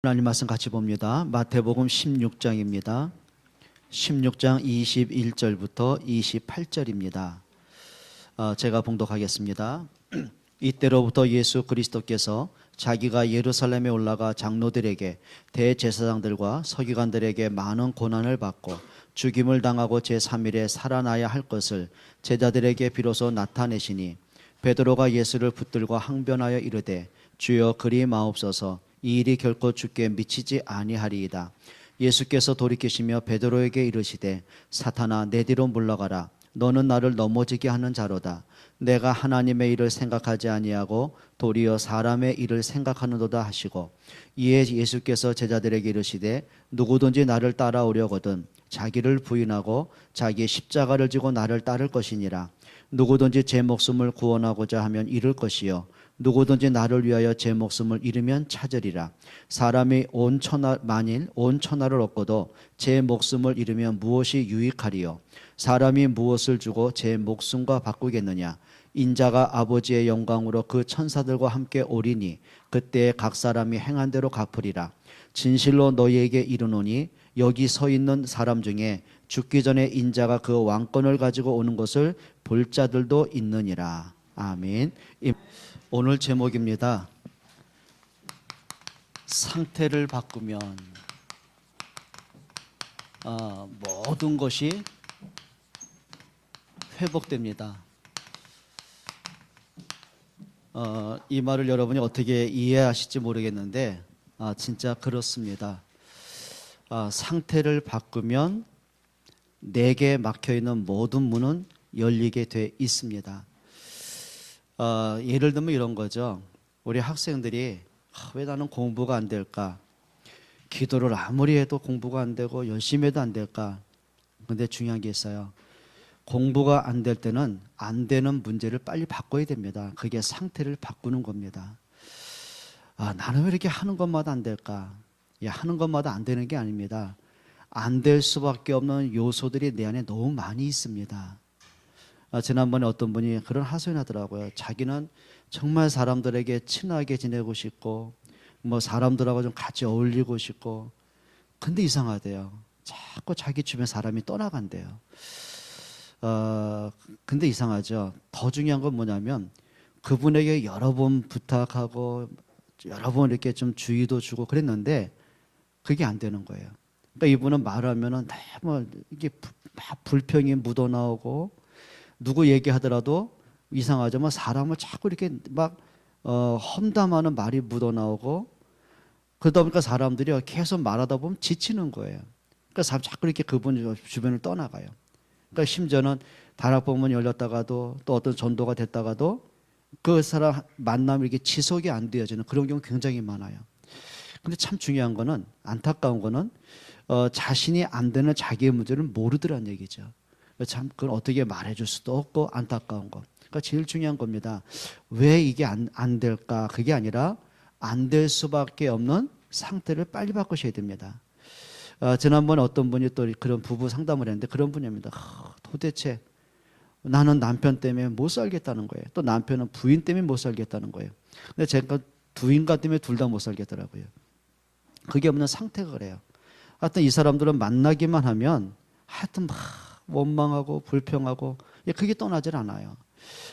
하나님 말씀 같이 봅니다. 마태복음 16장입니다. 16장 21절부터 28절입니다. 제가 봉독하겠습니다. 이때로부터 예수 그리스도께서 자기가 예루살렘에 올라가 장로들에게 대제사장들과 서기관들에게 많은 고난을 받고 죽임을 당하고 제3일에 살아나야 할 것을 제자들에게 비로소 나타내시니 베드로가 예수를 붙들고 항변하여 이르되 주여 그리 마옵소서 이 일이 결코 주께 미치지 아니하리이다. 예수께서 돌이키시며 베드로에게 이르시되 사탄아 내 뒤로 물러가라. 너는 나를 넘어지게 하는 자로다. 내가 하나님의 일을 생각하지 아니하고 도리어 사람의 일을 생각하는도다 하시고 이에 예수께서 제자들에게 이르시되 누구든지 나를 따라오려거든 자기를 부인하고 자기의 십자가를 지고 나를 따를 것이니라. 누구든지 제 목숨을 구원하고자 하면 잃을 것이요 누구든지 나를 위하여 제 목숨을 잃으면 찾으리라. 사람이 만일 온 천하를 얻고도 제 목숨을 잃으면 무엇이 유익하리요? 사람이 무엇을 주고 제 목숨과 바꾸겠느냐? 인자가 아버지의 영광으로 그 천사들과 함께 오리니 그때 각 사람이 행한 대로 갚으리라. 진실로 너희에게 이르노니 여기 서 있는 사람 중에 죽기 전에 인자가 그 왕권을 가지고 오는 것을 볼 자들도 있느니라. 아멘. 오늘 제목입니다. 상태를 바꾸면 모든 것이 회복됩니다. 이 말을 여러분이 어떻게 이해하실지 모르겠는데 진짜 그렇습니다. 상태를 바꾸면 내게 막혀있는 모든 문은 열리게 돼 있습니다. 예를 들면 이런 거죠. 우리 학생들이 왜 나는 공부가 안 될까? 기도를 아무리 해도 공부가 안 되고 열심히 해도 안 될까? 근데 중요한 게 있어요. 공부가 안 될 때는 안 되는 문제를 빨리 바꿔야 됩니다. 그게 상태를 바꾸는 겁니다. 나는 왜 이렇게 하는 것마다 안 될까? 하는 것마다 안 되는 게 아닙니다. 안 될 수밖에 없는 요소들이 내 안에 너무 많이 있습니다. 지난번에 어떤 분이 그런 하소연 하더라고요. 자기는 정말 사람들에게 친하게 지내고 싶고 사람들하고 좀 같이 어울리고 싶고 근데 이상하대요. 자꾸 자기 주변 사람이 떠나간대요. 근데 이상하죠. 더 중요한 건 뭐냐면 그분에게 여러 번 부탁하고 여러 번 이렇게 좀 주의도 주고 그랬는데 그게 안 되는 거예요. 그러니까 이분은 말하면은 너무 이게 막 불평이 묻어나오고 누구 얘기하더라도 이상하죠. 사람을 자꾸 이렇게 막 험담하는 말이 묻어나오고 그러다 보니까 사람들이 계속 말하다 보면 지치는 거예요. 그러니까 사람 자꾸 이렇게 그분 주변을 떠나가요. 그러니까 심지어는 다락방문 열렸다가도 또 어떤 전도가 됐다가도 그 사람 만남이 이렇게 지속이 안 되어지는 그런 경우 굉장히 많아요. 근데 참 중요한 거는 안타까운 거는 자신이 안 되는 자기의 문제를 모르더란 얘기죠. 참 그건 어떻게 말해줄 수도 없고 안타까운 거. 그러니까 제일 중요한 겁니다. 왜 이게 안 될까? 그게 아니라 안 될 수밖에 없는 상태를 빨리 바꾸셔야 됩니다. 지난번에 어떤 분이 또 그런 부부 상담을 했는데 그런 분입니다. 도대체 나는 남편 때문에 못 살겠다는 거예요. 또 남편은 부인 때문에 못 살겠다는 거예요. 근데 제가 두 인간 때문에 둘 다 못 살겠더라고요. 그게 없는 상태가 그래요. 하여튼 이 사람들은 만나기만 하면 하여튼 막 원망하고 불평하고 그게 떠나질 않아요.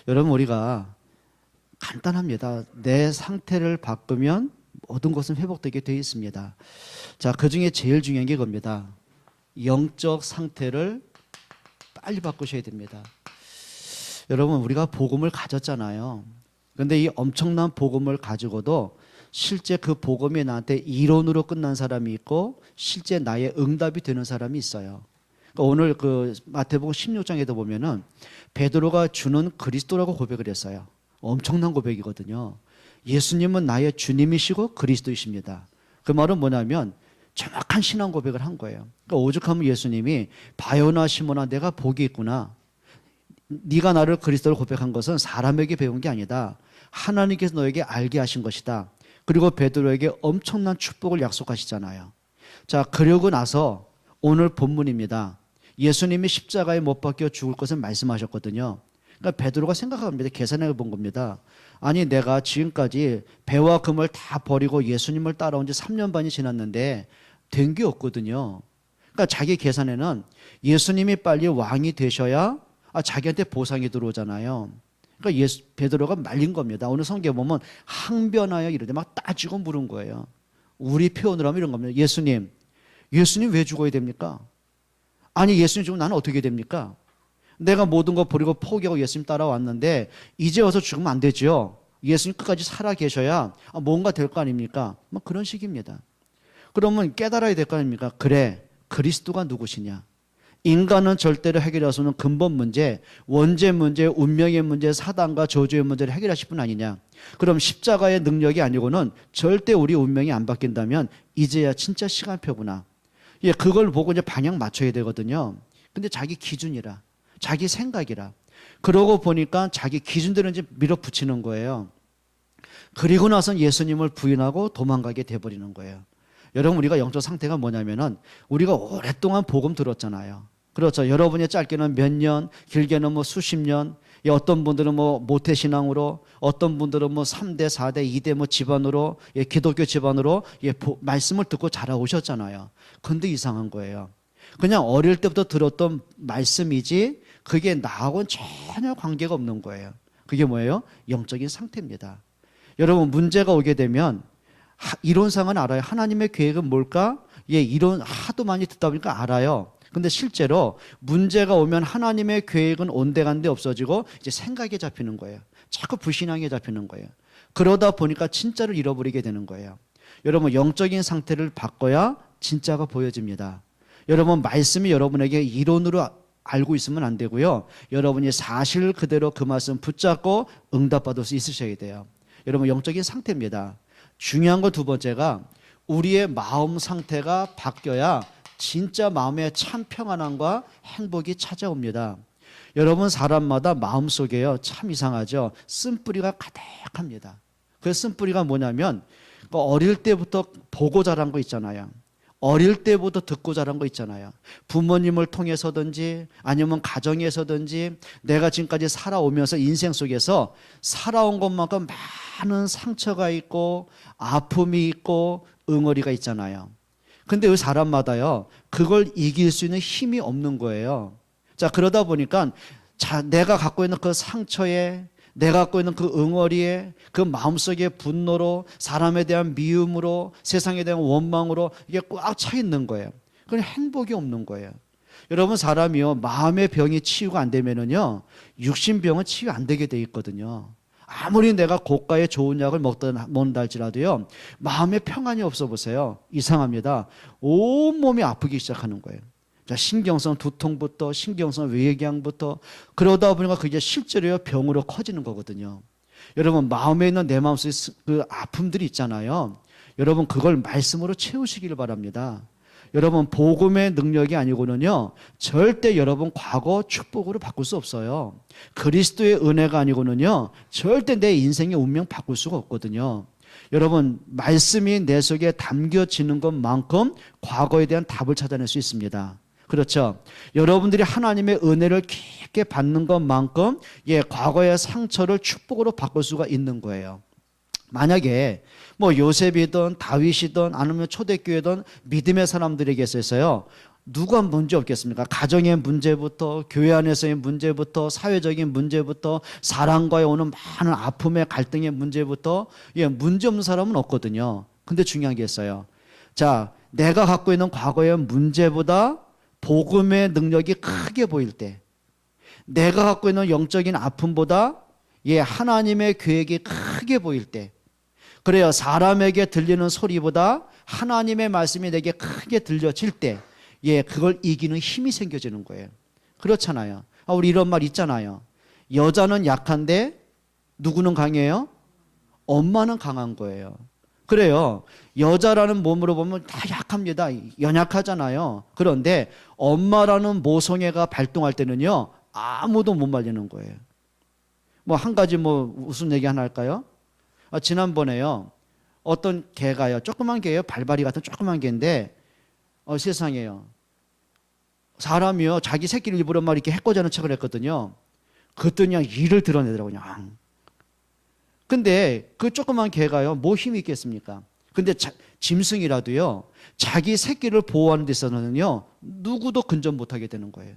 여러분 우리가 간단합니다. 내 상태를 바꾸면 모든 것은 회복되게 되어 있습니다. 자, 그중에 제일 중요한 게 겁니다. 영적 상태를 빨리 바꾸셔야 됩니다. 여러분 우리가 복음을 가졌잖아요. 그런데 이 엄청난 복음을 가지고도 실제 그 복음이 나한테 이론으로 끝난 사람이 있고 실제 나의 응답이 되는 사람이 있어요. 오늘 그 마태복음 16장에도 보면은 베드로가 주는 그리스도라고 고백을 했어요. 엄청난 고백이거든요. 예수님은 나의 주님이시고 그리스도이십니다. 그 말은 뭐냐면 정확한 신앙 고백을 한 거예요. 그러니까 오죽하면 예수님이 바요나 시몬아 내가 복이 있구나. 네가 나를 그리스도로 고백한 것은 사람에게 배운 게 아니다. 하나님께서 너에게 알게 하신 것이다. 그리고 베드로에게 엄청난 축복을 약속하시잖아요. 자, 그러고 나서 오늘 본문입니다. 예수님이 십자가에 못 박혀 죽을 것을 말씀하셨거든요. 그러니까 베드로가 생각합니다. 계산해 본 겁니다. 아니 내가 지금까지 배와 금을 다 버리고 예수님을 따라온 지 3년 반이 지났는데 된 게 없거든요. 그러니까 자기 계산에는 예수님이 빨리 왕이 되셔야 자기한테 보상이 들어오잖아요. 그러니까 베드로가 말린 겁니다. 오늘 성경에 보면 항변하여 이르되 막 따지고 물은 거예요. 우리 표현으로 하면 이런 겁니다. 예수님 왜 죽어야 됩니까? 아니 예수님 죽으면 나는 어떻게 됩니까? 내가 모든 거 버리고 포기하고 예수님 따라왔는데 이제 와서 죽으면 안 되죠. 예수님 끝까지 살아 계셔야 뭔가 될 거 아닙니까? 뭐 그런 식입니다. 그러면 깨달아야 될 거 아닙니까? 그래, 그리스도가 누구시냐? 인간은 절대로 해결할 수 없는 근본 문제, 원죄 문제, 운명의 문제, 사단과 저주의 문제를 해결하실 분 아니냐? 그럼 십자가의 능력이 아니고는 절대 우리 운명이 안 바뀐다면 이제야 진짜 시간표구나. 예, 그걸 보고 이제 방향 맞춰야 되거든요. 근데 자기 기준이라, 자기 생각이라. 그러고 보니까 자기 기준대로 이제 밀어붙이는 거예요. 그리고 나서 예수님을 부인하고 도망가게 돼버리는 거예요. 여러분 우리가 영적 상태가 뭐냐면은 우리가 오랫동안 복음 들었잖아요. 그렇죠. 여러분이 짧게는 몇 년, 길게는 뭐 수십 년, 어떤 분들은 뭐 모태신앙으로, 어떤 분들은 뭐 3대, 4대, 2대 뭐 집안으로, 기독교 집안으로 말씀을 듣고 자라오셨잖아요. 근데 이상한 거예요. 그냥 어릴 때부터 들었던 말씀이지 그게 나하고는 전혀 관계가 없는 거예요. 그게 뭐예요? 영적인 상태입니다. 여러분 문제가 오게 되면 이론상은 알아요. 하나님의 계획은 뭘까? 예, 이론 하도 많이 듣다 보니까 알아요. 근데 실제로 문제가 오면 하나님의 계획은 온데간데 없어지고 이제 생각에 잡히는 거예요. 자꾸 불신앙에 잡히는 거예요. 그러다 보니까 진짜를 잃어버리게 되는 거예요. 여러분 영적인 상태를 바꿔야 진짜가 보여집니다. 여러분 말씀이 여러분에게 이론으로 알고 있으면 안 되고요. 여러분이 사실 그대로 그 말씀 붙잡고 응답받을 수 있으셔야 돼요. 여러분 영적인 상태입니다. 중요한 거 두 번째가 우리의 마음 상태가 바뀌어야 진짜 마음에 참 평안함과 행복이 찾아옵니다. 여러분 사람마다 마음속에요 참 이상하죠. 쓴뿌리가 가득합니다. 그 쓴뿌리가 뭐냐면 어릴 때부터 보고 자란 거 있잖아요. 어릴 때부터 듣고 자란 거 있잖아요. 부모님을 통해서든지 아니면 가정에서든지 내가 지금까지 살아오면서 인생 속에서 살아온 것만큼 많은 상처가 있고 아픔이 있고 응어리가 있잖아요. 근데 그 사람마다요 그걸 이길 수 있는 힘이 없는 거예요. 자 그러다 보니까 내가 갖고 있는 그 상처에 내가 갖고 있는 그 응어리에 그 마음속의 분노로 사람에 대한 미움으로 세상에 대한 원망으로 이게 꽉 차 있는 거예요. 그건 행복이 없는 거예요. 여러분 사람이요 마음의 병이 치유가 안 되면은요 육신병은 치유 안 되게 돼 있거든요. 아무리 내가 고가의 좋은 약을 먹는다 할지라도요 마음의 평안이 없어 보세요. 이상합니다. 온몸이 아프기 시작하는 거예요. 자, 신경성 두통부터 신경성 외궤양부터 그러다 보니까 그게 실제로 병으로 커지는 거거든요. 여러분 마음에 있는 내 마음속에 그 아픔들이 있잖아요. 여러분 그걸 말씀으로 채우시길 바랍니다. 여러분 복음의 능력이 아니고는요 절대 여러분 과거 축복으로 바꿀 수 없어요. 그리스도의 은혜가 아니고는요 절대 내 인생의 운명 바꿀 수가 없거든요. 여러분 말씀이 내 속에 담겨지는 것만큼 과거에 대한 답을 찾아낼 수 있습니다. 그렇죠. 여러분들이 하나님의 은혜를 깊게 받는 것만큼 과거의 상처를 축복으로 바꿀 수가 있는 거예요. 만약에 뭐 요셉이든 다윗이든 아니면 초대교회든 믿음의 사람들에게 있어서요 누가 문제 없겠습니까? 가정의 문제부터 교회 안에서의 문제부터 사회적인 문제부터 사람과의 오는 많은 아픔의 갈등의 문제부터 문제 없는 사람은 없거든요. 근데 중요한 게 있어요. 자, 내가 갖고 있는 과거의 문제보다 복음의 능력이 크게 보일 때 내가 갖고 있는 영적인 아픔보다 하나님의 계획이 크게 보일 때 그래요. 사람에게 들리는 소리보다 하나님의 말씀이 내게 크게 들려질 때 그걸 이기는 힘이 생겨지는 거예요. 그렇잖아요. 우리 이런 말 있잖아요. 여자는 약한데 누구는 강해요? 엄마는 강한 거예요. 그래요. 여자라는 몸으로 보면 다 약합니다. 연약하잖아요. 그런데 엄마라는 모성애가 발동할 때는요 아무도 못 말리는 거예요. 뭐 한 가지 무슨 얘기 하나 할까요? 지난번에요 어떤 개가요 조그만 개예요. 발발이 같은 조그만 개인데 세상에요 사람이요 자기 새끼를 일부러 막 이렇게 해코지하는 척을 했거든요. 그것도 그냥 이를 드러내더라고요. 그냥. 근데 그 조그만 개가요, 뭐 힘이 있겠습니까? 근데 짐승이라도요, 자기 새끼를 보호하는 데 있어서는요, 누구도 근접 못하게 되는 거예요.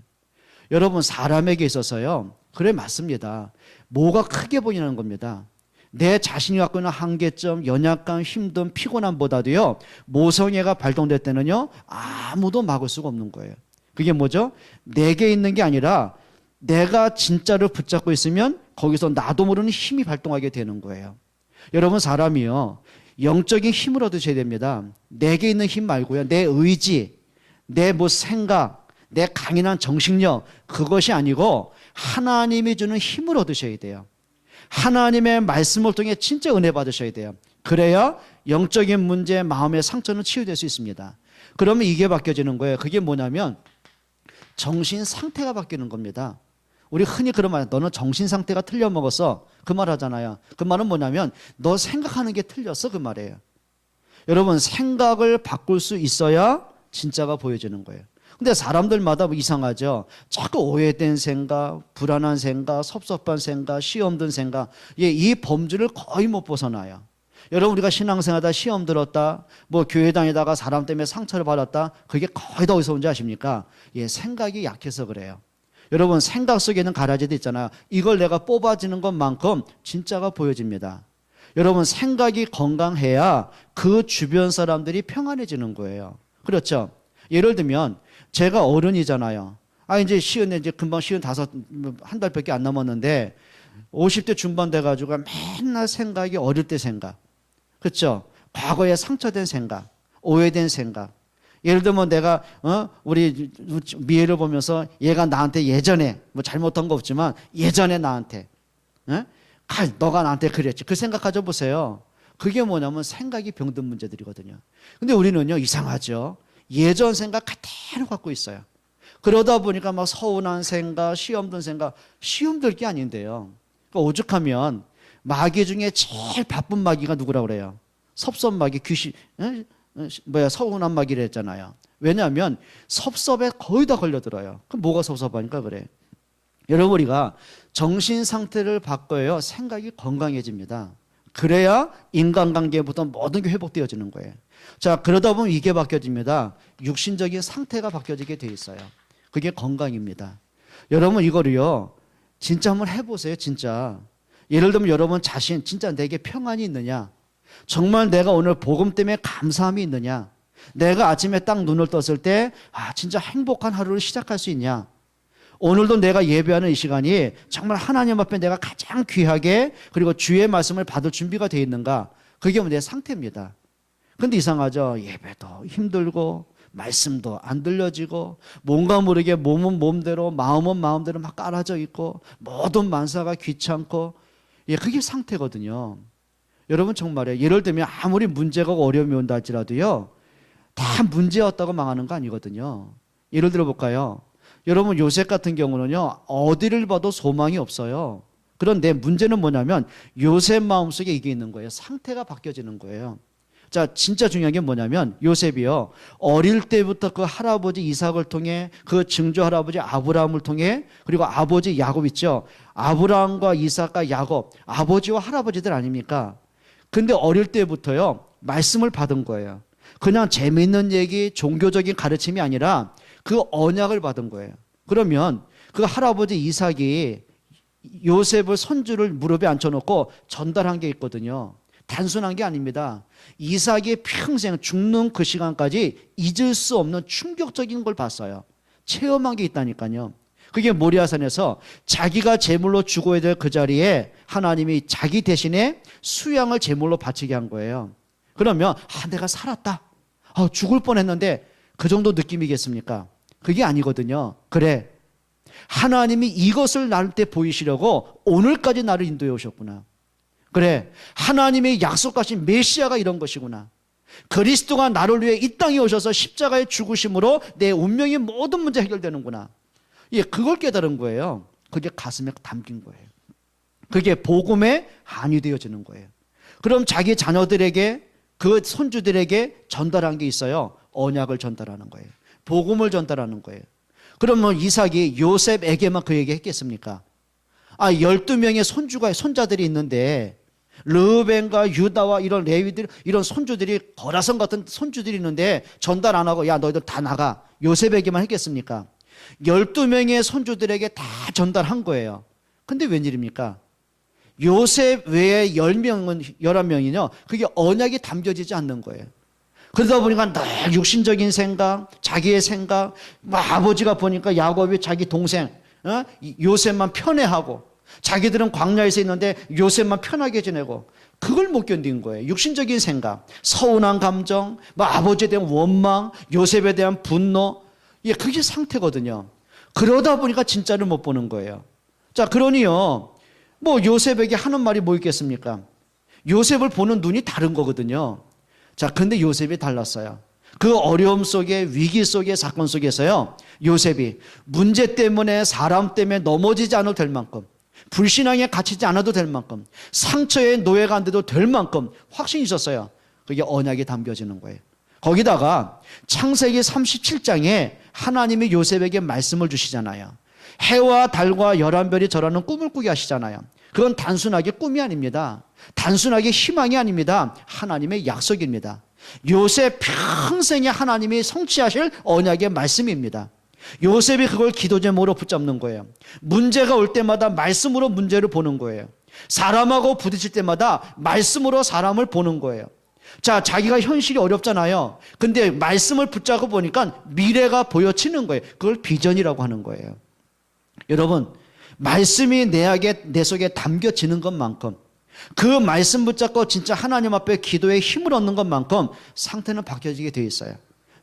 여러분, 사람에게 있어서요, 그래, 맞습니다. 뭐가 크게 보이는 겁니다. 내 자신이 갖고 있는 한계점, 연약감, 힘듦, 피곤함보다도요, 모성애가 발동될 때는요, 아무도 막을 수가 없는 거예요. 그게 뭐죠? 내게 있는 게 아니라 내가 진짜를 붙잡고 있으면 거기서 나도 모르는 힘이 발동하게 되는 거예요. 여러분, 사람이요, 영적인 힘을 얻으셔야 됩니다. 내게 있는 힘 말고요, 내 의지, 내 뭐 생각, 내 강인한 정신력, 그것이 아니고 하나님이 주는 힘을 얻으셔야 돼요. 하나님의 말씀을 통해 진짜 은혜 받으셔야 돼요. 그래야 영적인 문제, 마음의 상처는 치유될 수 있습니다. 그러면 이게 바뀌어지는 거예요. 그게 뭐냐면 정신 상태가 바뀌는 겁니다. 우리 흔히 그런 말, 너는 정신 상태가 틀려 먹었어, 그 말 하잖아요. 그 말은 뭐냐면 너 생각하는 게 틀렸어, 그 말이에요. 여러분, 생각을 바꿀 수 있어야 진짜가 보여지는 거예요. 근데 사람들마다 이상하죠. 자꾸 오해된 생각, 불안한 생각, 섭섭한 생각, 시험 든 생각, 이 범주를 거의 못 벗어나요. 여러분, 우리가 신앙생활하다 시험 들었다, 뭐 교회 다니다가 사람 때문에 상처를 받았다, 그게 거의 다 어디서 온지 아십니까? 생각이 약해서 그래요. 여러분, 생각 속에는 가라지도 있잖아요. 이걸 내가 뽑아지는 것만큼 진짜가 보여집니다. 여러분, 생각이 건강해야 그 주변 사람들이 평안해지는 거예요. 그렇죠? 예를 들면 제가 어른이잖아요. 이제 이제 금방 55, 한 달밖에 안 남았는데 50대 중반 돼가지고 맨날 생각이 어릴 때 생각, 그렇죠? 과거에 상처된 생각, 오해된 생각. 예를 들면 내가 우리 미애를 보면서 얘가 나한테 예전에 뭐 잘못한 거 없지만 예전에 나한테 너가 나한테 그랬지, 그 생각 가져보세요. 그게 뭐냐면 생각이 병든 문제들이거든요. 근데 우리는요, 이상하죠. 예전 생각 그대로 갖고 있어요. 그러다 보니까 막 서운한 생각, 시험 든 생각, 시험 들 게 아닌데요. 그러니까 오죽하면 마귀 중에 제일 바쁜 마귀가 누구라고 그래요? 섭섭마귀, 귀신, 서운한 마귀를 했잖아요. 왜냐하면 섭섭에 거의 다 걸려들어요. 그럼 뭐가 섭섭하니까 그래. 여러분, 우리가 정신 상태를 바꿔야 생각이 건강해집니다. 그래야 인간관계부터 모든 게 회복되어지는 거예요. 자, 그러다 보면 이게 바뀌어집니다. 육신적인 상태가 바뀌어지게 돼 있어요. 그게 건강입니다. 여러분, 이거를요, 진짜 한번 해보세요. 진짜. 예를 들면 여러분 자신, 진짜 내게 평안이 있느냐? 정말 내가 오늘 복음 때문에 감사함이 있느냐? 내가 아침에 딱 눈을 떴을 때 진짜 행복한 하루를 시작할 수 있냐? 오늘도 내가 예배하는 이 시간이 정말 하나님 앞에 내가 가장 귀하게, 그리고 주의 말씀을 받을 준비가 되어 있는가? 그게 내 상태입니다. 근데 이상하죠. 예배도 힘들고 말씀도 안 들려지고 뭔가 모르게 몸은 몸대로 마음은 마음대로 막 깔아져 있고 모든 만사가 귀찮고, 그게 상태거든요. 여러분, 정말요, 예를 들면 아무리 문제가 어려움이 온다 할지라도요, 다 문제였다고 망하는 거 아니거든요. 예를 들어 볼까요? 여러분, 요셉 같은 경우는요, 어디를 봐도 소망이 없어요. 그런데 문제는 뭐냐면 요셉 마음속에 이게 있는 거예요. 상태가 바뀌어지는 거예요. 자, 진짜 중요한 게 뭐냐면 요셉이요, 어릴 때부터 그 할아버지 이삭을 통해, 그 증조 할아버지 아브라함을 통해, 그리고 아버지 야곱 있죠. 아브라함과 이삭과 야곱, 아버지와 할아버지들 아닙니까? 근데 어릴 때부터요, 말씀을 받은 거예요. 그냥 재미있는 얘기, 종교적인 가르침이 아니라 그 언약을 받은 거예요. 그러면 그 할아버지 이삭이 요셉을, 손주를 무릎에 앉혀놓고 전달한 게 있거든요. 단순한 게 아닙니다. 이삭이 평생 죽는 그 시간까지 잊을 수 없는 충격적인 걸 봤어요. 체험한 게 있다니까요. 그게 모리아산에서 자기가 제물로 죽어야 될 그 자리에 하나님이 자기 대신에 수양을 제물로 바치게 한 거예요. 그러면 내가 살았다, 죽을 뻔했는데 그 정도 느낌이겠습니까? 그게 아니거든요. 그래, 하나님이 이것을 나한테 보이시려고 오늘까지 나를 인도해 오셨구나. 그래, 하나님의 약속하신 메시아가 이런 것이구나. 그리스도가 나를 위해 이 땅에 오셔서 십자가의 죽으심으로 내 운명의 모든 문제 해결되는구나. 그걸 깨달은 거예요. 그게 가슴에 담긴 거예요. 그게 복음에 한이 되어지는 거예요. 그럼 자기 자녀들에게, 그 손주들에게 전달한 게 있어요. 언약을 전달하는 거예요. 복음을 전달하는 거예요. 그러면 이삭이 요셉에게만 그 얘기 했겠습니까? 12명의 손자들이 있는데 르벤과 유다와 이런 레위들, 이런 손주들이 거라선 같은 손주들이 있는데 전달 안 하고 야 너희들 다 나가 요셉에게만 했겠습니까? 12명의 손주들에게 다 전달한 거예요. 근데 웬일입니까? 요셉 외에 11명은요 그게 언약이 담겨지지 않는 거예요. 그러다 보니까 늘 육신적인 생각, 자기의 생각, 아버지가 보니까 야곱이 자기 동생 요셉만 편애하고, 자기들은 광야에서 있는데 요셉만 편하게 지내고, 그걸 못 견딘 거예요. 육신적인 생각, 서운한 감정, 아버지에 대한 원망, 요셉에 대한 분노, 그게 상태거든요. 그러다 보니까 진짜를 못 보는 거예요. 자, 그러니요 요셉에게 하는 말이 뭐 있겠습니까? 요셉을 보는 눈이 다른 거거든요. 자, 근데 요셉이 달랐어요. 그 어려움 속에, 위기 속에, 사건 속에서요 요셉이 문제 때문에, 사람 때문에 넘어지지 않아도 될 만큼, 불신앙에 갇히지 않아도 될 만큼, 상처에 노예가 안 돼도 될 만큼 확신이 있었어요. 그게 언약이 담겨지는 거예요. 거기다가 창세기 37장에 하나님이 요셉에게 말씀을 주시잖아요. 해와 달과 11별이 절하는 꿈을 꾸게 하시잖아요. 그건 단순하게 꿈이 아닙니다. 단순하게 희망이 아닙니다. 하나님의 약속입니다. 요셉 평생에 하나님이 성취하실 언약의 말씀입니다. 요셉이 그걸 기도 제목으로 붙잡는 거예요. 문제가 올 때마다 말씀으로 문제를 보는 거예요. 사람하고 부딪힐 때마다 말씀으로 사람을 보는 거예요. 자, 자기가 현실이 어렵잖아요. 근데 말씀을 붙잡고 보니까 미래가 보여지는 거예요. 그걸 비전이라고 하는 거예요. 여러분, 말씀이 내 속에 담겨지는 것만큼, 그 말씀 붙잡고 진짜 하나님 앞에 기도에 힘을 얻는 것만큼 상태는 바뀌어지게 되어 있어요.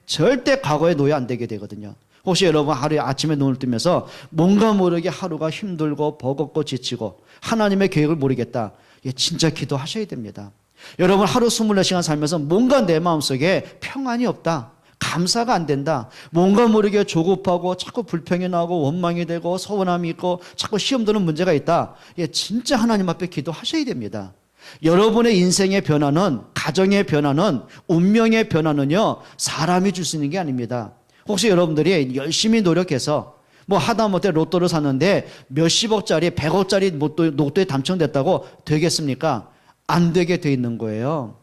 절대 과거에 놓여 안 되게 되거든요. 혹시 여러분 하루에 아침에 눈을 뜨면서 뭔가 모르게 하루가 힘들고 버겁고 지치고 하나님의 계획을 모르겠다, 진짜 기도하셔야 됩니다. 여러분 하루 24시간 살면서 뭔가 내 마음속에 평안이 없다, 감사가 안 된다, 뭔가 모르게 조급하고 자꾸 불평이 나고 원망이 되고 서운함이 있고 자꾸 시험 드는 문제가 있다, 진짜 하나님 앞에 기도하셔야 됩니다. 여러분의 인생의 변화는, 가정의 변화는, 운명의 변화는요 사람이 줄 수 있는 게 아닙니다. 혹시 여러분들이 열심히 노력해서 하다못해 로또를 샀는데 몇십억짜리, 100억짜리 로또에 당첨됐다고 되겠습니까? 안 되게 돼 있는 거예요.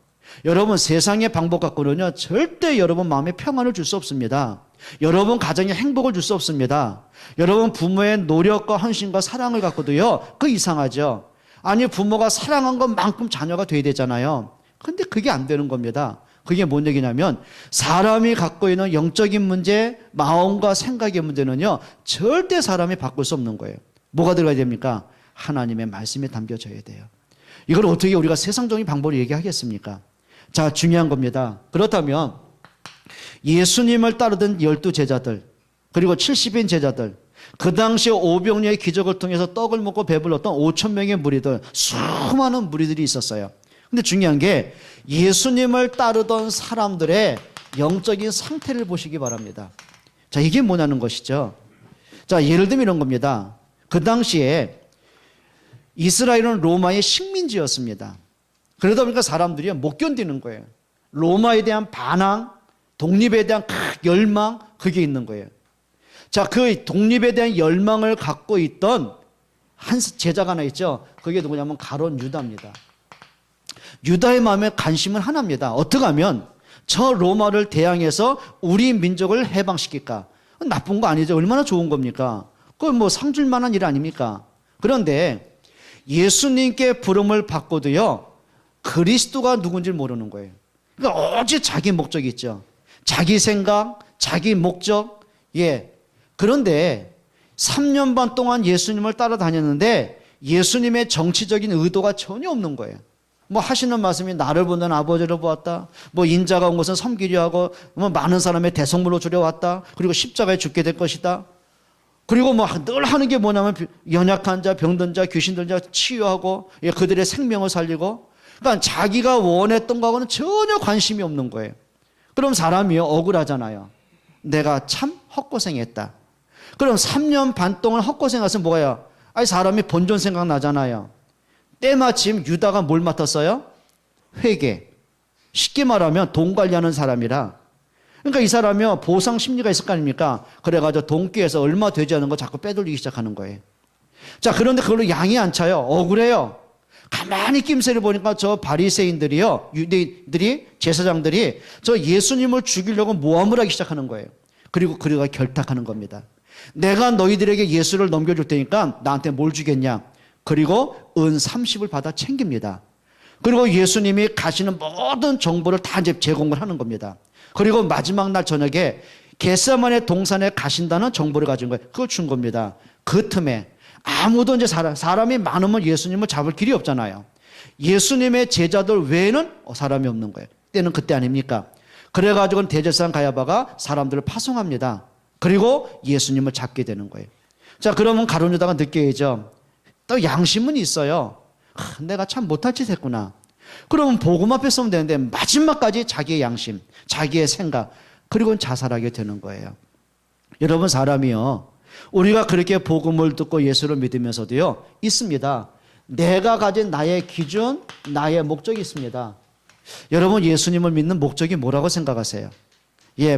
여러분, 세상의 방법 갖고는요 절대 여러분 마음에 평안을 줄 수 없습니다. 여러분 가정에 행복을 줄 수 없습니다. 여러분 부모의 노력과 헌신과 사랑을 갖고도요 그 이상하죠. 아니, 부모가 사랑한 것만큼 자녀가 돼야 되잖아요. 근데 그게 안 되는 겁니다. 그게 뭔 얘기냐면, 사람이 갖고 있는 영적인 문제, 마음과 생각의 문제는요 절대 사람이 바꿀 수 없는 거예요. 뭐가 들어가야 됩니까? 하나님의 말씀이 담겨져야 돼요. 이걸 어떻게 우리가 세상적인 방법으로 얘기하겠습니까? 자, 중요한 겁니다. 그렇다면 예수님을 따르던 12제자들, 그리고 70인 제자들, 그 당시에 오병이어의 기적을 통해서 떡을 먹고 배불렀던 5,000명의 무리들, 수많은 무리들이 있었어요. 근데 중요한 게 예수님을 따르던 사람들의 영적인 상태를 보시기 바랍니다. 자, 이게 뭐냐는 것이죠. 자, 예를 들면 이런 겁니다. 그 당시에 이스라엘은 로마의 식민지였습니다. 그러다 보니까 사람들이 못 견디는 거예요. 로마에 대한 반항, 독립에 대한 열망, 그게 있는 거예요. 자, 그 독립에 대한 열망을 갖고 있던 한 제자가 하나 있죠. 그게 누구냐면 가룟 유다입니다. 유다의 마음에 관심은 하나입니다. 어떻게 하면 저 로마를 대항해서 우리 민족을 해방시킬까? 나쁜 거 아니죠. 얼마나 좋은 겁니까? 그건 상 줄 만한 일 아닙니까? 그런데 예수님께 부름을 받고도요 그리스도가 누군지를 모르는 거예요. 그러니까 오직 자기 목적이 있죠. 자기 생각, 자기 목적. 그런데 3년 반 동안 예수님을 따라다녔는데 예수님의 정치적인 의도가 전혀 없는 거예요. 하시는 말씀이 나를 보는 아버지를 보았다, 인자가 온 것은 섬기려 하고, 많은 사람의 대성물로 줄여왔다, 그리고 십자가에 죽게 될 것이다, 그리고 늘 하는 게 뭐냐면 연약한 자, 병든 자, 귀신들 자 치유하고 그들의 생명을 살리고, 그러니까 자기가 원했던 거하고는 전혀 관심이 없는 거예요. 그럼 사람이요 억울하잖아요. 내가 참 헛고생했다. 그럼 3년 반 동안 헛고생했으면 뭐예요? 사람이 본전 생각나잖아요. 때마침 유다가 뭘 맡았어요? 회계. 쉽게 말하면 돈 관리하는 사람이라. 그러니까 이 사람이요 보상 심리가 있을 거 아닙니까? 그래가지고 돈기에서 얼마 되지 않은 거 자꾸 빼돌리기 시작하는 거예요. 자, 그런데 그걸로 양이 안 차요. 억울해요. 가만히 낌새를 보니까 저 바리새인들이요, 유대인들이, 제사장들이 저 예수님을 죽이려고 모함을 하기 시작하는 거예요. 그리고 그가 결탁하는 겁니다. 내가 너희들에게 예수를 넘겨줄 테니까 나한테 뭘 주겠냐. 그리고 은 30을 받아 챙깁니다. 그리고 예수님이 가시는 모든 정보를 다 이제 제공을 하는 겁니다. 그리고 마지막 날 저녁에 겟세마네 동산에 가신다는 정보를 가진 거예요. 그걸 준 겁니다. 그 틈에 아무도 이제 사람이 많으면 예수님을 잡을 길이 없잖아요. 예수님의 제자들 외에는 사람이 없는 거예요. 때는 그때 아닙니까? 그래가지고 대제사장 가야바가 사람들을 파송합니다. 그리고 예수님을 잡게 되는 거예요. 자, 그러면 가룟 유다가 느껴야죠. 또 양심은 있어요. 내가 참 못할 짓 했구나. 그러면 복음 앞에 서면 되는데 마지막까지 자기의 양심, 자기의 생각, 그리고 자살하게 되는 거예요. 여러분, 사람이요, 우리가 그렇게 복음을 듣고 예수를 믿으면서도요, 있습니다. 내가 가진 나의 기준, 나의 목적이 있습니다. 여러분, 예수님을 믿는 목적이 뭐라고 생각하세요?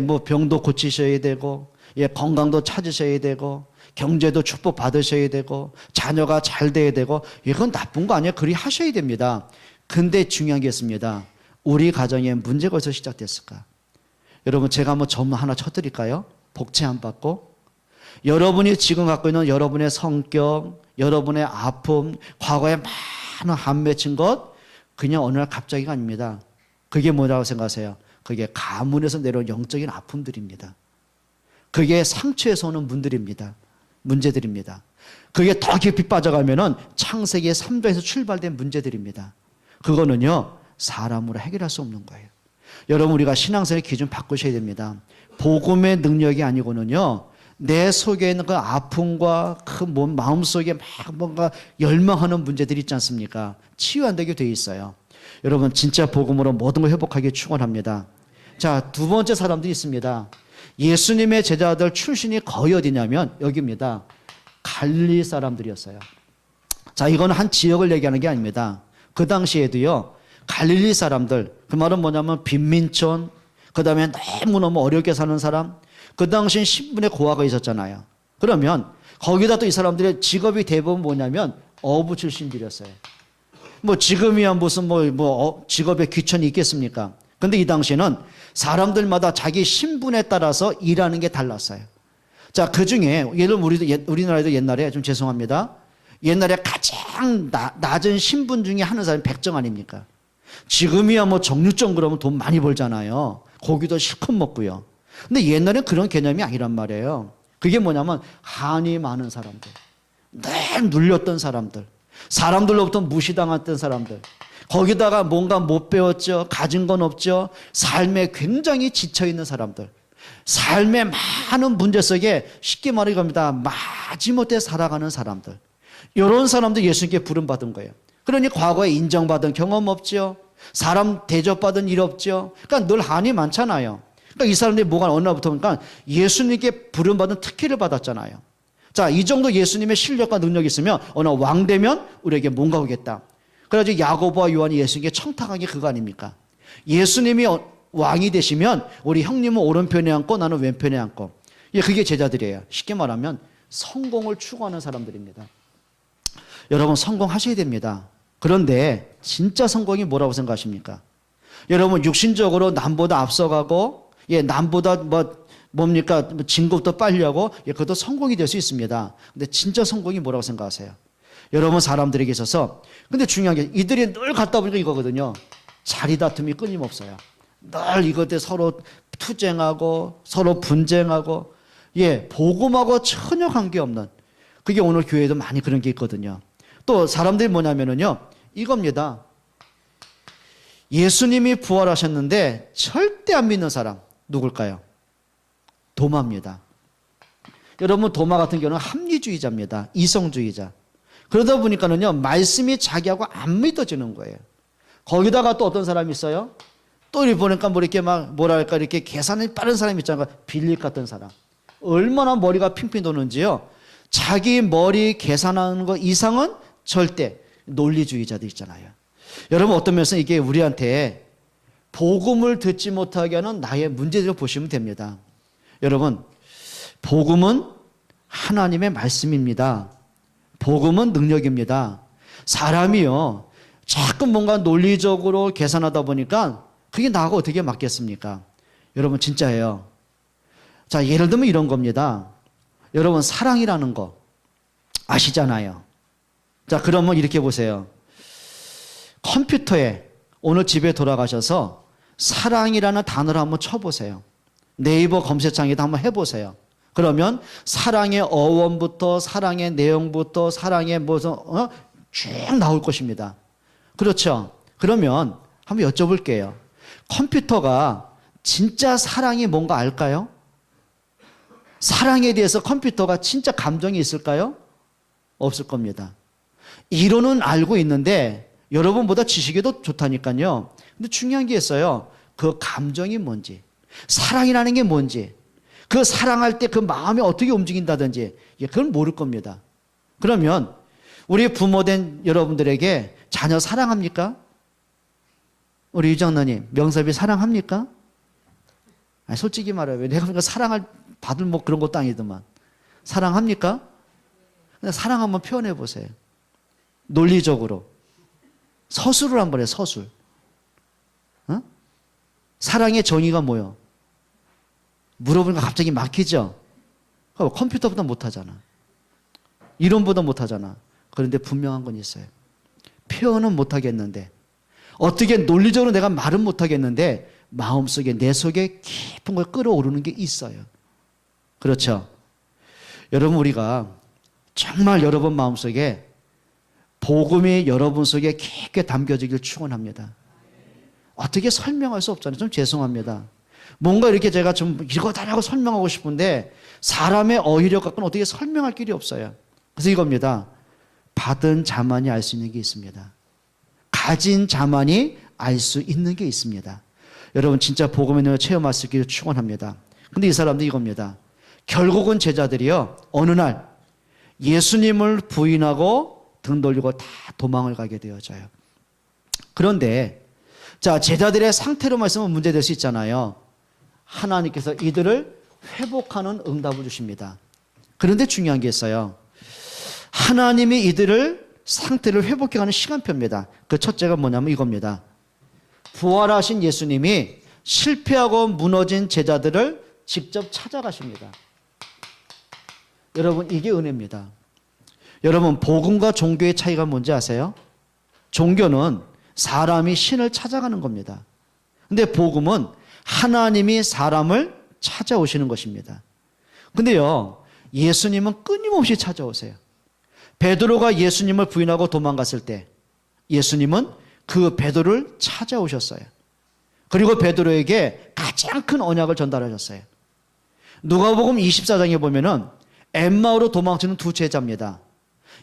뭐 병도 고치셔야 되고, 건강도 찾으셔야 되고, 경제도 축복 받으셔야 되고, 자녀가 잘 돼야 되고, 이건 나쁜 거 아니에요. 그리 하셔야 됩니다. 근데 중요한 게 있습니다. 우리 가정에 문제가 어디서 시작됐을까? 여러분, 제가 한번 점 하나 쳐드릴까요? 복채 안 받고. 여러분이 지금 갖고 있는 여러분의 성격, 여러분의 아픔, 과거에 많은 한 맺힌 것, 그냥 어느 날 갑자기가 아닙니다. 그게 뭐라고 생각하세요? 그게 가문에서 내려온 영적인 아픔들입니다. 그게 상처에서 오는 문제들입니다. 그게 더 깊이 빠져가면은 창세기 3장에서 출발된 문제들입니다. 그거는요, 사람으로 해결할 수 없는 거예요. 여러분, 우리가 신앙생활의 기준 바꾸셔야 됩니다. 복음의 능력이 아니고는요, 내 속에 있는 그 아픔과 그 마음속에 막 뭔가 열망하는 문제들이 있지 않습니까? 치유 안 되게 돼 있어요. 여러분, 진짜 복음으로 모든 걸 회복하기 축원합니다. 자, 두 번째 사람들이 있습니다. 예수님의 제자들 출신이 거의 어디냐면 여기입니다. 갈릴리 사람들이었어요. 자, 이건 한 지역을 얘기하는 게 아닙니다. 그 당시에도요, 갈릴리 사람들, 그 말은 뭐냐면 빈민촌, 그 다음에 너무너무 어렵게 사는 사람, 그 당시엔 신분의 고하가 있었잖아요. 그러면 거기다 또 이 사람들의 직업이 대부분 뭐냐면 어부 출신들이었어요. 뭐 지금이야 무슨 직업에 귀천이 있겠습니까? 근데 이 당시에는 사람들마다 자기 신분에 따라서 일하는 게 달랐어요. 자, 그 중에 예를 들면 우리나라에도 옛날에, 좀 죄송합니다, 옛날에 가장 낮은 신분 중에 하는 사람이 백정 아닙니까? 지금이야 뭐 정육점 그러면 돈 많이 벌잖아요. 고기도 실컷 먹고요. 근데 옛날엔 그런 개념이 아니란 말이에요. 그게 뭐냐면 한이 많은 사람들, 늘 눌렸던 사람들, 사람들로부터 무시당했던 사람들, 거기다가 뭔가 못 배웠죠, 가진 건 없죠, 삶에 굉장히 지쳐있는 사람들, 삶의 많은 문제 속에 쉽게 말해 겁니다, 마지못해 살아가는 사람들, 이런 사람들 예수님께 부름받은 거예요. 그러니 과거에 인정받은 경험 없죠, 사람 대접받은 일 없죠. 그러니까 늘 한이 많잖아요. 그러니까 이 사람들이 뭐가 어느 날부터 보니까 예수님께 부름받은 특혜를 받았잖아요. 자, 이 정도 예수님의 실력과 능력이 있으면 어느 왕 되면 우리에게 뭔가 오겠다. 그래가지고 야고보와 요한이 예수님께 청탁한 게 그거 아닙니까? 예수님이 왕이 되시면 우리 형님은 오른편에 앉고 나는 왼편에 앉고. 그게 제자들이에요. 쉽게 말하면 성공을 추구하는 사람들입니다. 여러분, 성공하셔야 됩니다. 그런데 진짜 성공이 뭐라고 생각하십니까? 여러분, 육신적으로 남보다 앞서가고, 남보다 뭡니까? 진급도 빨리 하고, 그것도 성공이 될 수 있습니다. 근데 진짜 성공이 뭐라고 생각하세요? 여러분, 사람들에게 있어서, 근데 중요한 게 이들이 늘 갖다 보니까 이거거든요. 자리 다툼이 끊임없어요. 늘 이것들 서로 투쟁하고, 서로 분쟁하고, 복음하고 전혀 관계없는, 그게 오늘 교회에도 많이 그런 게 있거든요. 또 사람들이 뭐냐면은요, 이겁니다. 예수님이 부활하셨는데 절대 안 믿는 사람 누굴까요? 도마입니다. 여러분, 도마 같은 경우는 합리주의자입니다. 이성주의자. 그러다 보니까는요, 말씀이 자기하고 안 믿어지는 거예요. 거기다가 또 어떤 사람이 있어요? 또 이렇게 보니까 이렇게 계산이 빠른 사람이 있잖아요. 빌립 같은 사람. 얼마나 머리가 핑핑 도는지요. 자기 머리 계산하는 거 이상은 절대 논리주의자도 있잖아요. 여러분, 어떤 면에서 이게 우리한테 복음을 듣지 못하게 하는 나의 문제들을 보시면 됩니다. 여러분, 복음은 하나님의 말씀입니다. 복음은 능력입니다. 사람이요, 자꾸 뭔가 논리적으로 계산하다 보니까 그게 나하고 어떻게 맞겠습니까? 여러분, 진짜예요. 자, 예를 들면 이런 겁니다. 여러분, 사랑이라는 거 아시잖아요. 자, 그러면 이렇게 보세요. 컴퓨터에 오늘 집에 돌아가셔서 사랑이라는 단어를 한번 쳐보세요. 네이버 검색창에다 한번 해보세요. 그러면 사랑의 어원부터 사랑의 내용부터 사랑의 무슨 쭉 나올 것입니다. 그렇죠? 그러면 한번 여쭤볼게요. 컴퓨터가 진짜 사랑이 뭔가 알까요? 사랑에 대해서 컴퓨터가 진짜 감정이 있을까요? 없을 겁니다. 이론은 알고 있는데 여러분보다 지식이 더 좋다니까요. 근데 중요한 게 있어요. 그 감정이 뭔지, 사랑이라는 게 뭔지, 그 사랑할 때 그 마음이 어떻게 움직인다든지 그건 모를 겁니다. 그러면 우리 부모된 여러분들에게 자녀 사랑합니까? 우리 유장로님, 명섭이 사랑합니까? 아니, 솔직히 말해요. 내가 그러니까 사랑을 받을 뭐 그런 것도 아니더만. 사랑합니까? 그냥 사랑 한번 표현해 보세요. 논리적으로. 서술을 한번 해요, 서술. 어? 사랑의 정의가 뭐요? 물어보니까 갑자기 막히죠? 컴퓨터보다 못하잖아. 이론보다 못하잖아. 그런데 분명한 건 있어요. 표현은 못하겠는데, 어떻게 논리적으로 내가 말은 못하겠는데 마음속에, 내 속에 깊은 걸 끌어오르는 게 있어요. 그렇죠? 여러분, 우리가 정말 여러분 마음속에 복음이 여러분 속에 깊게 담겨지길 축원합니다. 어떻게 설명할 수 없잖아요. 좀 죄송합니다. 뭔가 이렇게 제가 좀 이거다라고 설명하고 싶은데 사람의 어휘력 갖고는 어떻게 설명할 길이 없어요. 그래서 이겁니다. 받은 자만이 알 수 있는 게 있습니다. 가진 자만이 알 수 있는 게 있습니다. 여러분, 진짜 복음의 능력을 체험할 수 있기를 축원합니다. 근데 이 사람도 이겁니다. 결국은 제자들이요, 어느 날 예수님을 부인하고 등 돌리고 다 도망을 가게 되어져요. 그런데 자, 제자들의 상태로만 있으면 문제될 수 있잖아요. 하나님께서 이들을 회복하는 응답을 주십니다. 그런데 중요한 게 있어요. 하나님이 이들을 상태를 회복해가는 시간표입니다. 그 첫째가 뭐냐면 이겁니다. 부활하신 예수님이 실패하고 무너진 제자들을 직접 찾아가십니다. 여러분, 이게 은혜입니다. 여러분, 복음과 종교의 차이가 뭔지 아세요? 종교는 사람이 신을 찾아가는 겁니다. 근데 복음은 하나님이 사람을 찾아오시는 것입니다. 근데요, 예수님은 끊임없이 찾아오세요. 베드로가 예수님을 부인하고 도망갔을 때 예수님은 그 베드로를 찾아오셨어요. 그리고 베드로에게 가장 큰 언약을 전달하셨어요. 누가복음 24장에 보면은 엠마오로 도망치는 두 제자입니다.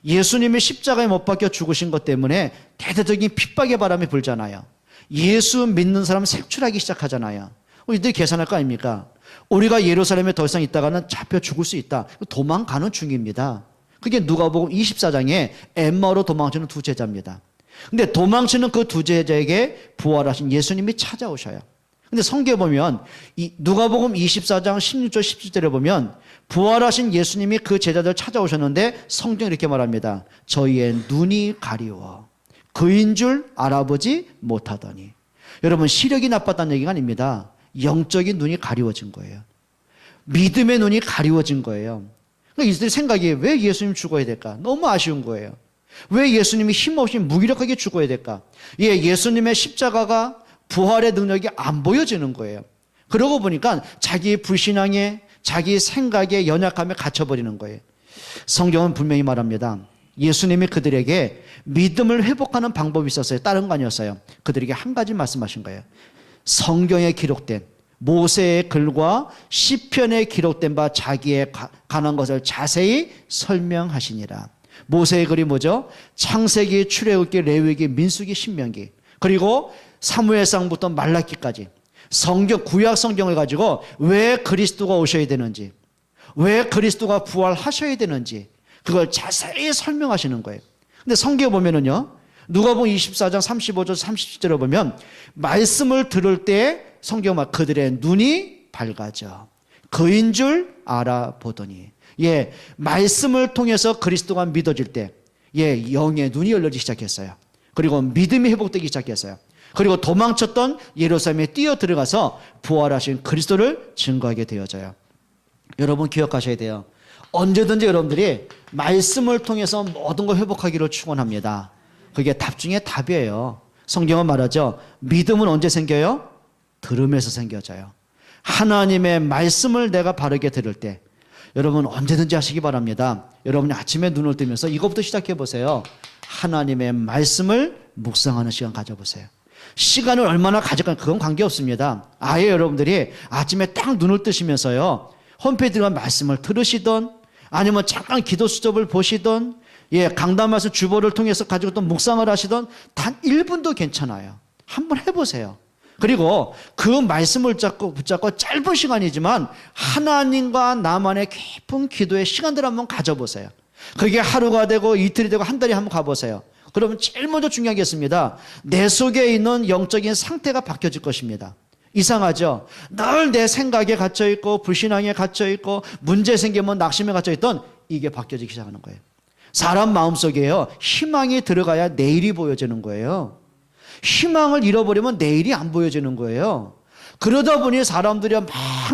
예수님이 십자가에 못 박혀 죽으신 것 때문에 대대적인 핍박의 바람이 불잖아요. 예수 믿는 사람 색출하기 시작하잖아요. 이들이 계산할 거 아닙니까? 우리가 예루살렘에 더 이상 있다가는 잡혀 죽을 수 있다. 도망가는 중입니다. 그게 누가복음 24장에 엠마오로 도망치는 두 제자입니다. 근데 도망치는 그 두 제자에게 부활하신 예수님이 찾아오셔요. 근데 성경에 보면 이 누가복음 24장 16절 17절에 보면 부활하신 예수님이 그 제자들 찾아오셨는데 성경이 이렇게 말합니다. 저희의 눈이 가리워 그인 줄 알아보지 못하더니. 여러분, 시력이 나빴다는 얘기가 아닙니다. 영적인 눈이 가리워진 거예요. 믿음의 눈이 가리워진 거예요. 그러니까 이들의 생각이 왜 예수님 죽어야 될까? 너무 아쉬운 거예요. 왜 예수님이 힘없이 무기력하게 죽어야 될까? 예수님의 십자가가 부활의 능력이 안 보여지는 거예요. 그러고 보니까 자기 불신앙에, 자기 생각에, 연약함에 갇혀버리는 거예요. 성경은 분명히 말합니다. 예수님이 그들에게 믿음을 회복하는 방법이 있었어요. 다른 거 아니었어요. 그들에게 한 가지 말씀하신 거예요. 성경에 기록된 모세의 글과 시편에 기록된 바 자기에 관한 것을 자세히 설명하시니라. 모세의 글이 뭐죠? 창세기, 출애굽기, 레위기, 민수기, 신명기, 그리고 사무엘상부터 말라기까지 성경, 구약 성경을 가지고 왜 그리스도가 오셔야 되는지, 왜 그리스도가 부활하셔야 되는지 그걸 자세히 설명하시는 거예요. 근데 성경에 보면은요, 누가복음 24장 35절 37절에 보면 말씀을 들을 때 성경 말 그들의 눈이 밝아져 그인 줄 알아보더니. 예, 말씀을 통해서 그리스도가 믿어질 때, 예, 영의 눈이 열리기 시작했어요. 그리고 믿음이 회복되기 시작했어요. 그리고 도망쳤던 예루살렘에 뛰어 들어가서 부활하신 그리스도를 증거하게 되어져요. 여러분 기억하셔야 돼요. 언제든지 여러분들이 말씀을 통해서 모든 걸 회복하기를 축원합니다. 그게 답 중에 답이에요. 성경은 말하죠. 믿음은 언제 생겨요? 들음에서 생겨져요. 하나님의 말씀을 내가 바르게 들을 때, 여러분 언제든지 하시기 바랍니다. 여러분이 아침에 눈을 뜨면서 이것부터 시작해 보세요. 하나님의 말씀을 묵상하는 시간 가져보세요. 시간을 얼마나 가져갈까 그건 관계없습니다. 아예 여러분들이 아침에 딱 눈을 뜨시면서요, 홈페이지에 들어간 말씀을 들으시던, 아니면 잠깐 기도 수첩을 보시던, 예, 강단 말씀 주보를 통해서 가지고 또 묵상을 하시던 단 1분도 괜찮아요. 한번 해보세요. 그리고 그 말씀을 붙잡고 짧은 시간이지만 하나님과 나만의 깊은 기도의 시간들을 한번 가져보세요. 그게 하루가 되고 이틀이 되고 한 달이 한번 가보세요. 그러면 제일 먼저 중요한 게 있습니다. 내 속에 있는 영적인 상태가 바뀌어질 것입니다. 이상하죠? 늘 내 생각에 갇혀있고 불신앙에 갇혀있고 문제 생기면 낙심에 갇혀있던 이게 바뀌어지기 시작하는 거예요. 사람 마음속에요, 희망이 들어가야 내일이 보여지는 거예요. 희망을 잃어버리면 내일이 안 보여지는 거예요. 그러다 보니 사람들이 막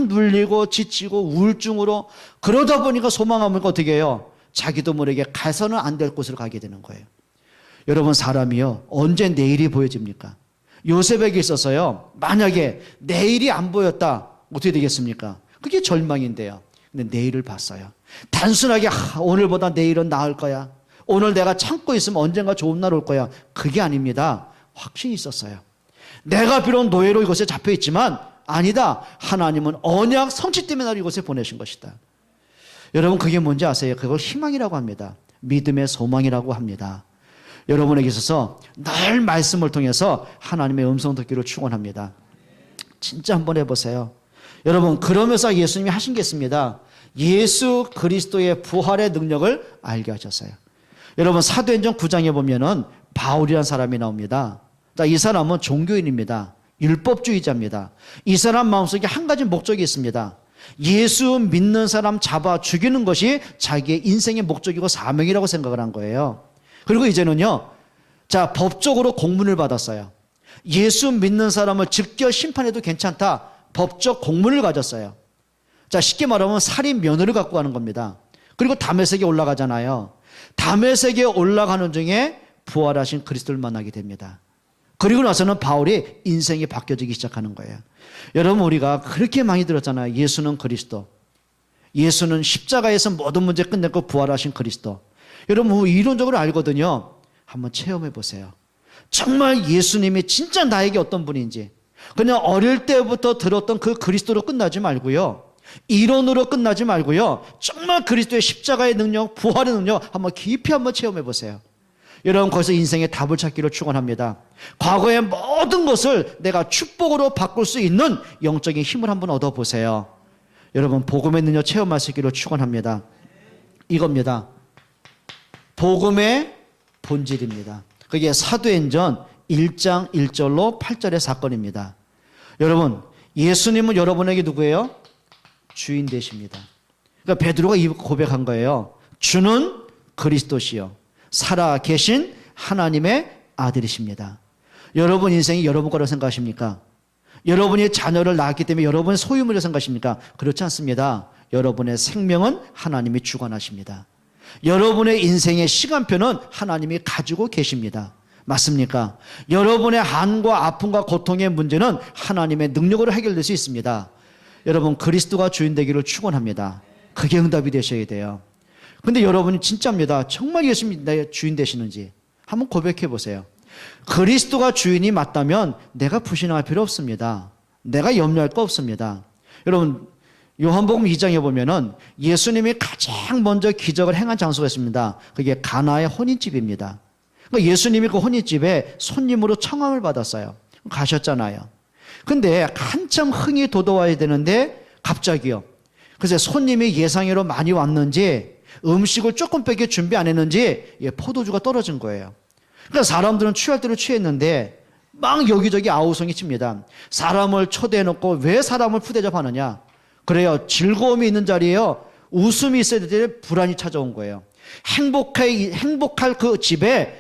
눌리고 지치고 우울증으로, 그러다 보니까 소망하면 어떻게 해요? 자기도 모르게 가서는 안 될 곳으로 가게 되는 거예요. 여러분 사람이요, 언제 내일이 보여집니까? 요셉에게 있어서요, 만약에 내일이 안 보였다, 어떻게 되겠습니까? 그게 절망인데요. 근데 내일을 봤어요. 단순하게 오늘보다 내일은 나을 거야, 오늘 내가 참고 있으면 언젠가 좋은 날 올 거야, 그게 아닙니다. 확신이 있었어요. 내가 비록 노예로 이곳에 잡혀 있지만 아니다, 하나님은 언약 성취 때문에 나를 이곳에 보내신 것이다. 여러분 그게 뭔지 아세요? 그걸 희망이라고 합니다. 믿음의 소망이라고 합니다. 여러분에게 있어서 늘 말씀을 통해서 하나님의 음성 듣기를 축원합니다. 진짜 한번 해보세요. 여러분 그러면서 예수님이 하신 게 있습니다. 예수 그리스도의 부활의 능력을 알게 하셨어요. 여러분 사도행전 9장에 보면은 바울이라는 사람이 나옵니다. 자, 이 사람은 종교인입니다. 율법주의자입니다. 이 사람 마음속에 한 가지 목적이 있습니다. 예수 믿는 사람 잡아 죽이는 것이 자기의 인생의 목적이고 사명이라고 생각을 한 거예요. 그리고 이제는요, 자, 법적으로 공문을 받았어요. 예수 믿는 사람을 즉결 심판해도 괜찮다, 법적 공문을 가졌어요. 자, 쉽게 말하면 살인 면허를 갖고 가는 겁니다. 그리고 다메섹에 올라가잖아요. 다메섹에 올라가는 중에 부활하신 그리스도를 만나게 됩니다. 그리고 나서는 바울이 인생이 바뀌어지기 시작하는 거예요. 여러분 우리가 그렇게 많이 들었잖아요. 예수는 그리스도, 예수는 십자가에서 모든 문제 끝내고 부활하신 그리스도. 여러분 이론적으로 알거든요. 한번 체험해 보세요. 정말 예수님이 진짜 나에게 어떤 분인지, 그냥 어릴 때부터 들었던 그 그리스도로 끝나지 말고요, 이론으로 끝나지 말고요, 정말 그리스도의 십자가의 능력, 부활의 능력 한번 깊이 한번 체험해 보세요. 여러분 거기서 인생의 답을 찾기를 축원합니다. 과거의 모든 것을 내가 축복으로 바꿀 수 있는 영적인 힘을 한번 얻어보세요. 여러분 복음의 능력 체험하시기를 축원합니다. 이겁니다. 복음의 본질입니다. 그게 사도행전 1장 1절로 8절의 사건입니다. 여러분 예수님은 여러분에게 누구예요? 주인 되십니다. 그러니까 베드로가 이 고백한 거예요. 주는 그리스도시요 살아 계신 하나님의 아들이십니다. 여러분 인생이 여러분 거라고 생각하십니까? 여러분이 자녀를 낳았기 때문에 여러분의 소유물이라고 생각하십니까? 그렇지 않습니다. 여러분의 생명은 하나님이 주관하십니다. 여러분의 인생의 시간표는 하나님이 가지고 계십니다. 맞습니까? 여러분의 한과 아픔과 고통의 문제는 하나님의 능력으로 해결될 수 있습니다. 여러분 그리스도가 주인 되기를 축원합니다. 그게 응답이 되셔야 돼요. 근데 여러분이 진짜입니다. 정말 예수님이 나의 주인 되시는지 한번 고백해 보세요. 그리스도가 주인이 맞다면 내가 불신앙할 필요 없습니다. 내가 염려할 거 없습니다. 여러분 요한복음 2장에 보면은 예수님이 가장 먼저 기적을 행한 장소가 있습니다. 그게 가나의 혼인집입니다. 그러니까 예수님이 그 혼인집에 손님으로 청함을 받았어요. 가셨잖아요. 근데 한참 흥이 돋아와야 되는데 갑자기요, 글쎄 손님이 예상외로 많이 왔는지 음식을 조금 빼게 준비 안 했는지 포도주가 떨어진 거예요. 그러니까 사람들은 취할 대로 취했는데 막 여기저기 아우성이 칩니다. 사람을 초대해놓고 왜 사람을 푸대접하느냐? 그래요. 즐거움이 있는 자리에요. 웃음이 있어야 되는데 불안이 찾아온 거예요. 행복할 그 집에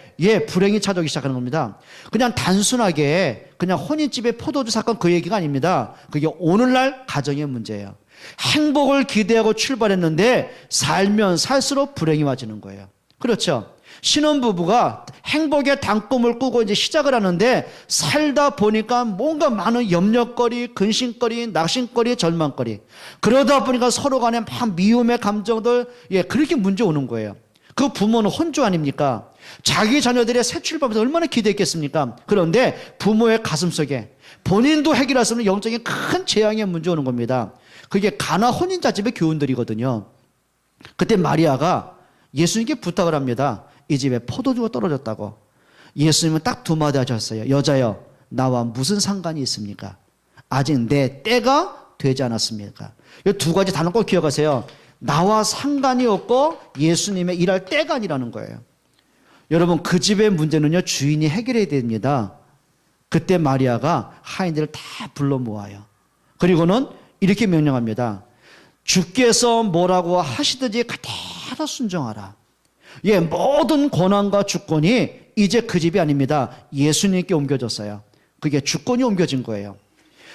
불행이 찾아오기 시작하는 겁니다. 그냥 단순하게 그냥 혼인집의 포도주 사건 그 얘기가 아닙니다. 그게 오늘날 가정의 문제예요. 행복을 기대하고 출발했는데 살면 살수록 불행이 와지는 거예요. 그렇죠? 신혼부부가 행복의 단꿈을 꾸고 이제 시작을 하는데 살다 보니까 뭔가 많은 염려거리, 근심거리, 낙심거리, 절망거리. 그러다 보니까 서로 간에 막 미움의 감정들, 그렇게 문제 오는 거예요. 그 부모는 혼주 아닙니까? 자기 자녀들의 새 출발부터 얼마나 기대했겠습니까? 그런데 부모의 가슴속에 본인도 해결할 수 없는 영적인 큰 재앙의 문제 오는 겁니다. 그게 가나 혼인자집의 교훈들이거든요. 그때 마리아가 예수님께 부탁을 합니다. 이 집에 포도주가 떨어졌다고. 예수님은 딱 두 마디 하셨어요. 여자여, 나와 무슨 상관이 있습니까? 아직 내 때가 되지 않았습니까? 이 두 가지 단어 꼭 기억하세요. 나와 상관이 없고 예수님의 일할 때가 아니라는 거예요. 여러분, 그 집의 문제는요, 주인이 해결해야 됩니다. 그때 마리아가 하인들을 다 불러 모아요. 그리고는 이렇게 명령합니다. 주께서 뭐라고 하시든지 그대로 순종하라. 모든 권한과 주권이 이제 그 집이 아닙니다. 예수님께 옮겨졌어요. 그게 주권이 옮겨진 거예요.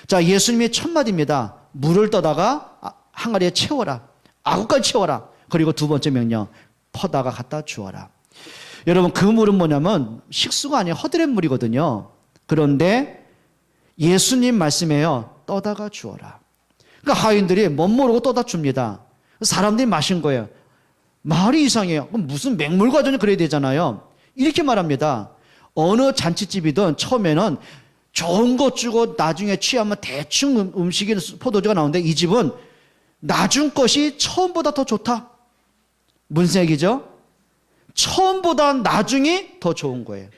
자, 예수님이 첫 마디입니다. 물을 떠다가 항아리에 채워라. 아구까지 채워라. 그리고 두 번째 명령, 퍼다가 갖다 주어라. 여러분, 그 물은 뭐냐면 식수가 아니에요. 허드렛 물이거든요. 그런데 예수님 말씀이에요. 떠다가 주어라. 그러니까 하인들이 멋 모르고 떠다 줍니다. 사람들이 마신 거예요. 말이 이상해요. 그럼 무슨 맹물 과정이 그래야 되잖아요. 이렇게 말합니다. 어느 잔치집이든 처음에는 좋은 것 주고 나중에 취하면 대충 음식이 포도주가 나오는데 이 집은 나중 것이 처음보다 더 좋다. 무슨 얘기죠? 처음보다 나중이 더 좋은 거예요.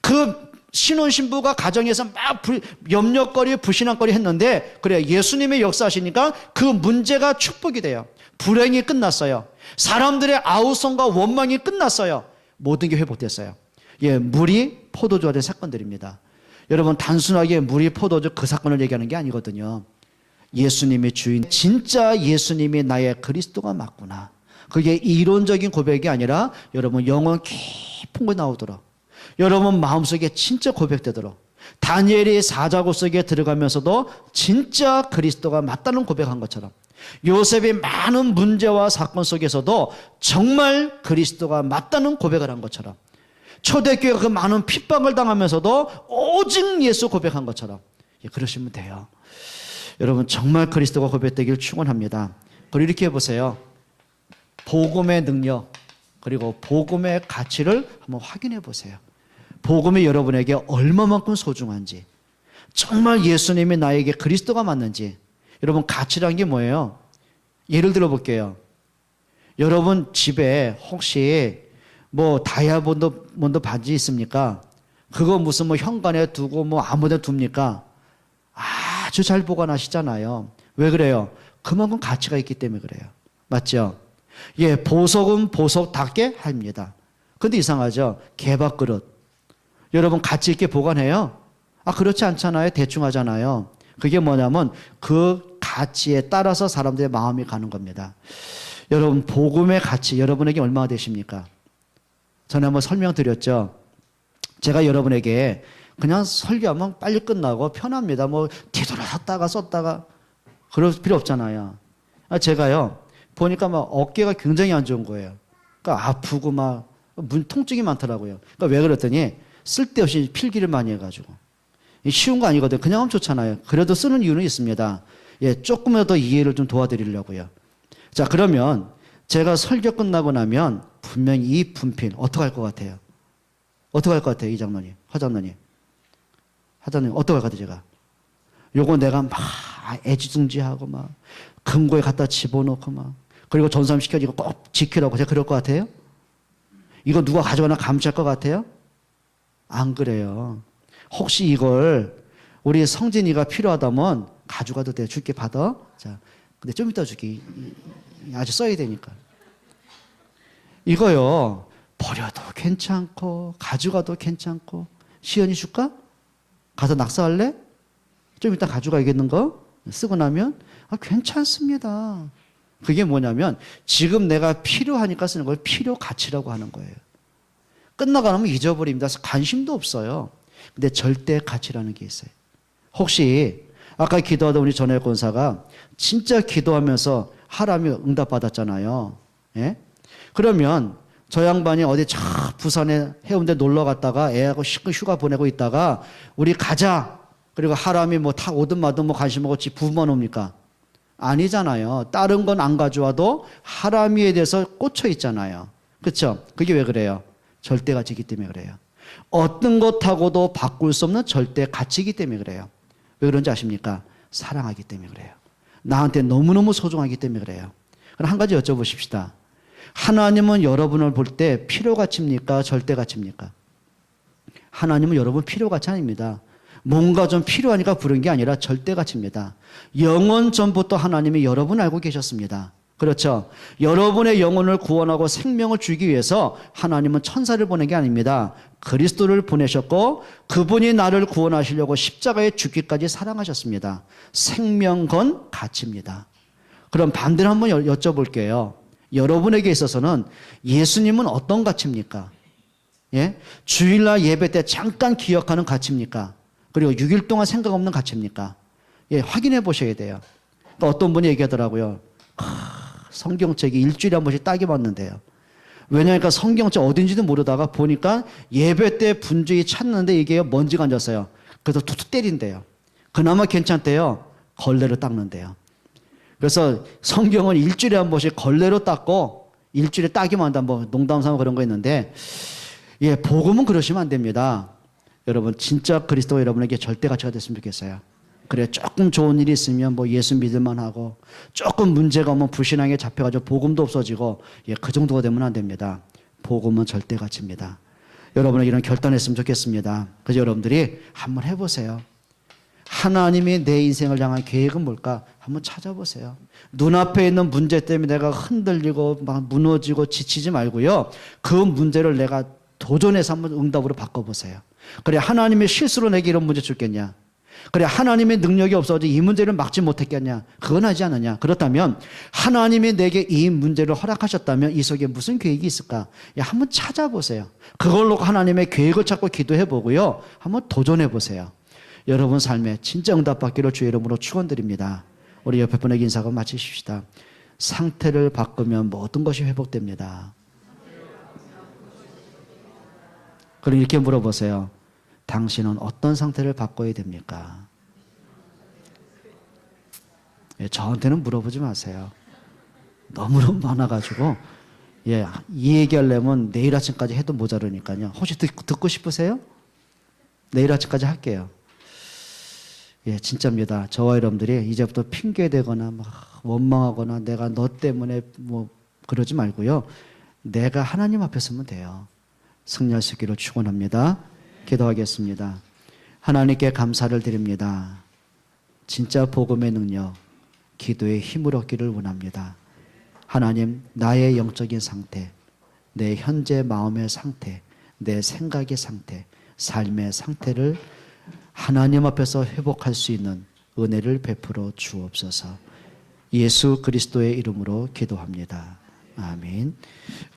그 신혼신부가 가정에서 막 염려거리, 불신앙거리 했는데 그래 예수님의 역사하시니까 그 문제가 축복이 돼요. 불행이 끝났어요. 사람들의 아우성과 원망이 끝났어요. 모든 게 회복됐어요. 물이 포도주가 된 사건들입니다. 여러분, 단순하게 물이 포도주 그 사건을 얘기하는 게 아니거든요. 예수님의 주인, 진짜 예수님이 나의 그리스도가 맞구나. 그게 이론적인 고백이 아니라 여러분 영혼 깊은 거 나오도록, 여러분 마음속에 진짜 고백되도록, 다니엘이 사자굴 속에 들어가면서도 진짜 그리스도가 맞다는 고백한 것처럼, 요셉의 많은 문제와 사건 속에서도 정말 그리스도가 맞다는 고백을 한 것처럼, 초대교회가 그 많은 핍박을 당하면서도 오직 예수 고백한 것처럼 그러시면 돼요. 여러분, 정말 그리스도가 고백되길 축원합니다. 그리고 이렇게 해보세요. 복음의 능력 그리고 복음의 가치를 한번 확인해 보세요. 복음이 여러분에게 얼마만큼 소중한지, 정말 예수님이 나에게 그리스도가 맞는지. 여러분, 가치란 게 뭐예요? 예를 들어 볼게요. 여러분 집에 혹시 다이아몬드 반지 있습니까? 그거 무슨 현관에 두고 아무 데 둡니까? 아주 잘 보관하시잖아요. 왜 그래요? 그만큼 가치가 있기 때문에 그래요. 맞죠? 보석은 보석답게 합니다. 근데 이상하죠? 개밥그릇. 여러분 가치 있게 보관해요? 그렇지 않잖아요. 대충 하잖아요. 그게 뭐냐면 그 가치에 따라서 사람들의 마음이 가는 겁니다. 여러분, 복음의 가치 여러분에게 얼마나 되십니까? 전에 한번 설명드렸죠. 제가 여러분에게 그냥 설교하면 빨리 끝나고 편합니다. 뒤돌아섰다가 썼다가 그럴 필요 없잖아요. 제가요 보니까 어깨가 굉장히 안 좋은 거예요. 그러니까 아프고 통증이 많더라고요. 그러니까 왜 그랬더니 쓸데없이 필기를 많이 해가지고. 쉬운 거 아니거든요. 그냥 하면 좋잖아요. 그래도 쓰는 이유는 있습니다. 조금이라도 더 이해를 좀 도와드리려고요. 자, 그러면 제가 설교 끝나고 나면 분명히 이 분필 어떻게 할 것 같아요? 어떻게 할 것 같아요? 이 장로님, 화장로님. 화장로님, 어떻게 할 것 같아요, 제가? 요거 내가 애지중지하고 금고에 갖다 집어넣고 그리고 전수함시켜지고 꼭 지키라고 제가 그럴 것 같아요? 이거 누가 가져가나 감시할 것 같아요? 안 그래요. 혹시 이걸 우리 성진이가 필요하다면 가져가도 돼. 줄게, 받아. 자, 근데 좀 이따 줄게. 아주 써야 되니까. 이거요, 버려도 괜찮고, 가져가도 괜찮고. 시연이 줄까? 가서 낙서할래? 좀 이따 가져가야겠는 거? 쓰고 나면 괜찮습니다. 그게 뭐냐면 지금 내가 필요하니까 쓰는 걸 필요 가치라고 하는 거예요. 끝나고 나면 잊어버립니다. 관심도 없어요. 근데 절대 가치라는 게 있어요. 혹시 아까 기도하던 우리 전해 권사가 진짜 기도하면서 하람이 응답받았잖아요. 예? 그러면 저 양반이 어디 저 부산에 해운대 놀러 갔다가 애하고 휴가 보내고 있다가 우리 가자. 그리고 하람이 뭐 타 오든 마든 뭐 관심 없지 부부만 옵니까? 아니잖아요. 다른 건 안 가져와도 하람이에 대해서 꽂혀 있잖아요. 그렇죠? 그게 왜 그래요? 절대 가치이기 때문에 그래요. 어떤 것하고도 바꿀 수 없는 절대 가치이기 때문에 그래요. 왜 그런지 아십니까? 사랑하기 때문에 그래요. 나한테 너무너무 소중하기 때문에 그래요. 그럼 한 가지 여쭤보십시다. 하나님은 여러분을 볼 때 필요 가치입니까? 절대 가치입니까? 하나님은 여러분 필요 가치 아닙니다. 뭔가 좀 필요하니까 부른 게 아니라 절대 가치입니다. 영원 전부터 하나님이 여러분 알고 계셨습니다. 그렇죠? 여러분의 영혼을 구원하고 생명을 주기 위해서 하나님은 천사를 보낸 게 아닙니다. 그리스도를 보내셨고 그분이 나를 구원하시려고 십자가에 죽기까지 사랑하셨습니다. 생명 건 가치입니다. 그럼 반대로 한번 여쭤볼게요. 여러분에게 있어서는 예수님은 어떤 가치입니까? 예? 주일날 예배 때 잠깐 기억하는 가치입니까? 그리고 6일 동안 생각 없는 가치입니까? 예, 확인해 보셔야 돼요. 또 어떤 분이 얘기하더라고요. 성경책이 일주일에 한 번씩 따기 맞는데요. 왜냐니까 성경책 어딘지도 모르다가 보니까 예배 때 분주히 찾는데 이게 먼지가 앉았어요. 그래서 툭툭 때린대요. 그나마 괜찮대요. 걸레로 닦는데요. 그래서 성경은 일주일에 한 번씩 걸레로 닦고 일주일에 따기만 한다. 뭐 농담 삼아 그런 거 있는데 예, 복음은 그러시면 안 됩니다. 여러분 진짜 그리스도가 여러분에게 절대 가치가 됐으면 좋겠어요. 그래 조금 좋은 일이 있으면 뭐 예수 믿을만 하고 조금 문제가 오면 불신앙에 잡혀가지고 복음도 없어지고 예, 그 정도가 되면 안 됩니다. 복음은 절대 가치입니다. 여러분에게 이런 결단했으면 좋겠습니다. 그래서 여러분들이 한번 해보세요. 하나님이 내 인생을 향한 계획은 뭘까? 한번 찾아보세요. 눈앞에 있는 문제 때문에 내가 흔들리고 막 무너지고 지치지 말고요. 그 문제를 내가 도전해서 한번 응답으로 바꿔보세요. 그래 하나님이 실수로 내게 이런 문제 줄겠냐? 그래 하나님의 능력이 없어서 이 문제를 막지 못했겠냐? 그건 하지 않느냐? 그렇다면 하나님이 내게 이 문제를 허락하셨다면 이 속에 무슨 계획이 있을까? 한번 찾아보세요. 그걸로 하나님의 계획을 찾고 기도해보고요. 한번 도전해보세요. 여러분 삶에 진짜 응답받기를 주의 이름으로 축원드립니다. 우리 옆에 분에게 인사하고 마치십시다. 상태를 바꾸면 모든 것이 회복됩니다. 그럼 이렇게 물어보세요. 당신은 어떤 상태를 바꿔야 됩니까? 예, 저한테는 물어보지 마세요. 너무너무 많아가지고 예, 이 얘기하려면 내일 아침까지 해도 모자르니까요. 혹시 듣고 싶으세요? 내일 아침까지 할게요. 예, 진짜입니다. 저와 여러분들이 이제부터 핑계대거나 막 원망하거나 내가 너 때문에 뭐 그러지 말고요. 내가 하나님 앞에 서면 돼요. 승리할 수 있기를 축원합니다. 기도하겠습니다. 하나님께 감사를 드립니다. 진짜 복음의 능력, 기도의 힘을 얻기를 원합니다. 하나님, 나의 영적인 상태, 내 현재 마음의 상태, 내 생각의 상태, 삶의 상태를 하나님 앞에서 회복할 수 있는 은혜를 베풀어 주옵소서. 예수 그리스도의 이름으로 기도합니다. 아멘.